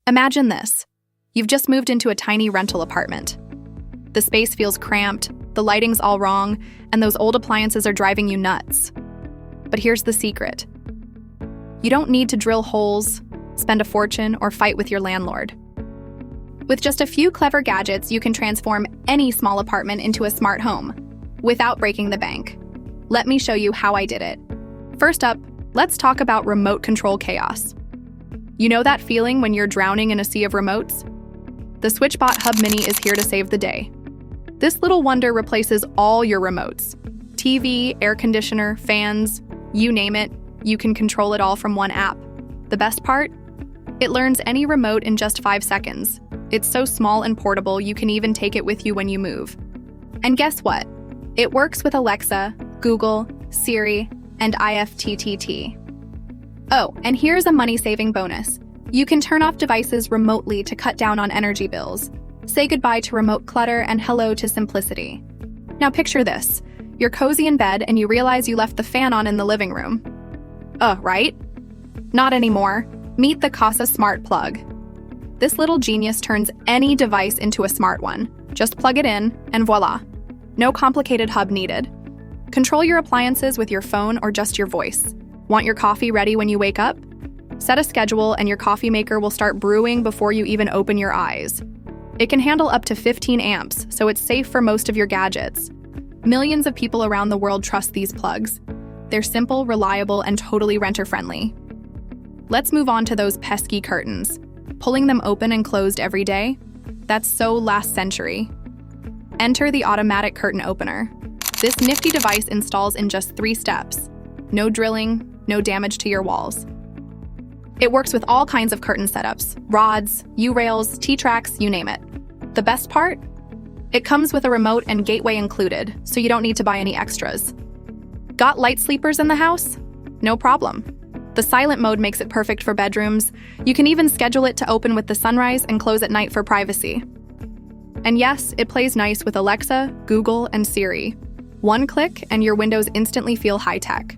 Imagine this. You've just moved into a tiny rental apartment. The space feels cramped, the lighting's all wrong, and those old appliances are driving you nuts. But here's the secret. You don't need to drill holes, spend a fortune, or fight with your landlord. With just a few clever gadgets, you can transform any small apartment into a smart home without breaking the bank. Let me show you how I did it. First up, let's talk about remote control chaos. You know that feeling when you're drowning in a sea of remotes? The SwitchBot Hub Mini is here to save the day. This little wonder replaces all your remotes. TV, air conditioner, fans, you name it, you can control it all from one app. The best part? It learns any remote in just 5 seconds. It's so small and portable, you can even take it with you when you move. And guess what? It works with Alexa, Google, Siri, and IFTTT. Oh, and here's a money-saving bonus. You can turn off devices remotely to cut down on energy bills. Say goodbye to remote clutter and hello to simplicity. Now picture this. You're cozy in bed and you realize you left the fan on in the living room. Right? Not anymore. Meet the Casa Smart Plug. This little genius turns any device into a smart one. Just plug it in, and voila. No complicated hub needed. Control your appliances with your phone or just your voice. Want your coffee ready when you wake up? Set a schedule and your coffee maker will start brewing before you even open your eyes. It can handle up to 15 amps, so it's safe for most of your gadgets. Millions of people around the world trust these plugs. They're simple, reliable, and totally renter-friendly. Let's move on to those pesky curtains. Pulling them open and closed every day? That's so last century. Enter the automatic curtain opener. This nifty device installs in just 3 steps. No drilling, no damage to your walls. It works with all kinds of curtain setups, rods, U-rails, T-tracks, you name it. The best part? It comes with a remote and gateway included, so you don't need to buy any extras. Got light sleepers in the house? No problem. The silent mode makes it perfect for bedrooms. You can even schedule it to open with the sunrise and close at night for privacy. And yes, it plays nice with Alexa, Google, and Siri. One click and your windows instantly feel high-tech.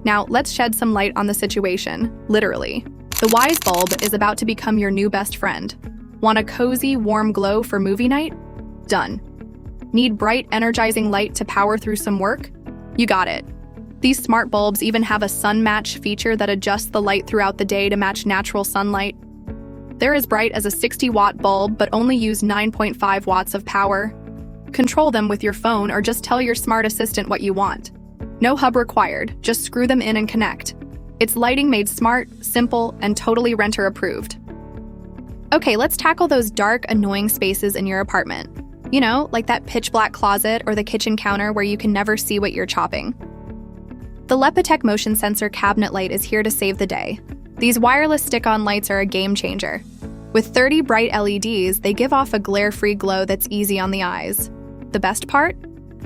Now, let's shed some light on the situation, literally. The Wise bulb is about to become your new best friend. Want a cozy, warm glow for movie night? Done. Need bright, energizing light to power through some work? You got it. These smart bulbs even have a sun match feature that adjusts the light throughout the day to match natural sunlight. They're as bright as a 60-watt bulb, but only use 9.5 watts of power. Control them with your phone or just tell your smart assistant what you want. No hub required, just screw them in and connect. It's lighting made smart, simple, and totally renter-approved. Okay, let's tackle those dark, annoying spaces in your apartment. You know, like that pitch-black closet or the kitchen counter where you can never see what you're chopping. The Lepitech motion sensor cabinet light is here to save the day. These wireless stick-on lights are a game changer. With 30 bright LEDs, they give off a glare-free glow that's easy on the eyes. The best part?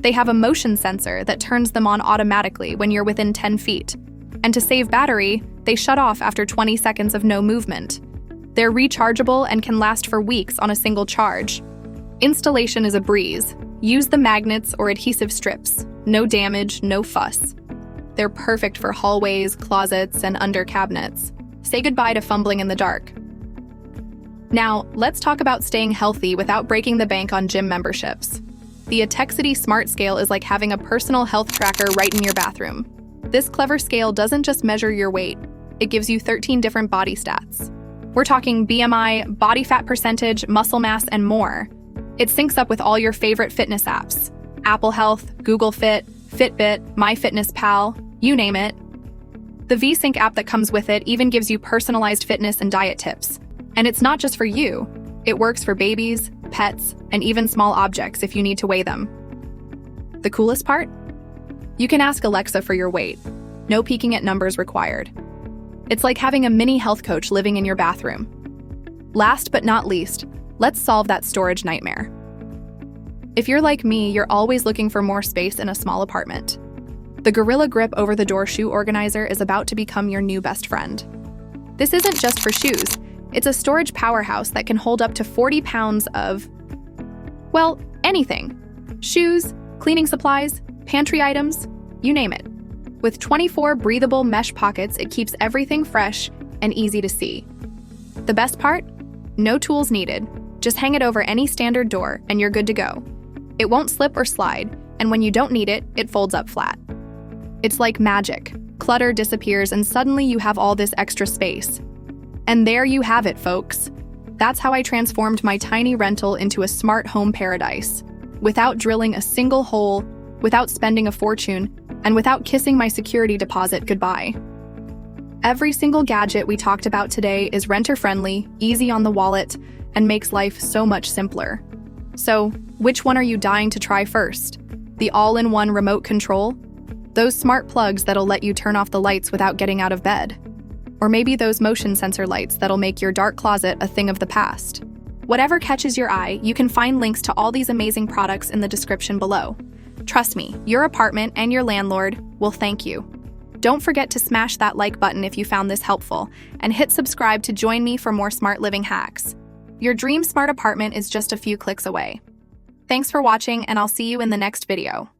They have a motion sensor that turns them on automatically when you're within 10 feet. And to save battery, they shut off after 20 seconds of no movement. They're rechargeable and can last for weeks on a single charge. Installation is a breeze. Use the magnets or adhesive strips. No damage, no fuss. They're perfect for hallways, closets, and under cabinets. Say goodbye to fumbling in the dark. Now, let's talk about staying healthy without breaking the bank on gym memberships. The Atexity Smart Scale is like having a personal health tracker right in your bathroom. This clever scale doesn't just measure your weight, it gives you 13 different body stats. We're talking BMI, body fat percentage, muscle mass, and more. It syncs up with all your favorite fitness apps. Apple Health, Google Fit, Fitbit, MyFitnessPal, you name it. The V-Sync app that comes with it even gives you personalized fitness and diet tips. And it's not just for you. It works for babies, pets, and even small objects if you need to weigh them. The coolest part? You can ask Alexa for your weight. No peeking at numbers required. It's like having a mini health coach living in your bathroom. Last but not least, let's solve that storage nightmare. If you're like me, you're always looking for more space in a small apartment. The Gorilla Grip over-the-door shoe organizer is about to become your new best friend. This isn't just for shoes. It's a storage powerhouse that can hold up to 40 pounds of, well, anything. Shoes, cleaning supplies, pantry items, you name it. With 24 breathable mesh pockets, it keeps everything fresh and easy to see. The best part? No tools needed. Just hang it over any standard door and you're good to go. It won't slip or slide, and when you don't need it, it folds up flat. It's like magic. Clutter disappears and suddenly you have all this extra space. And there you have it, folks. That's how I transformed my tiny rental into a smart home paradise. Without drilling a single hole, without spending a fortune, and without kissing my security deposit goodbye. Every single gadget we talked about today is renter-friendly, easy on the wallet, and makes life so much simpler. So, which one are you dying to try first? The all-in-one remote control? Those smart plugs that'll let you turn off the lights without getting out of bed? Or maybe those motion sensor lights that'll make your dark closet a thing of the past? Whatever catches your eye, you can find links to all these amazing products in the description below. Trust me, your apartment and your landlord will thank you. Don't forget to smash that like button if you found this helpful, and hit subscribe to join me for more smart living hacks. Your dream smart apartment is just a few clicks away. Thanks for watching, and I'll see you in the next video.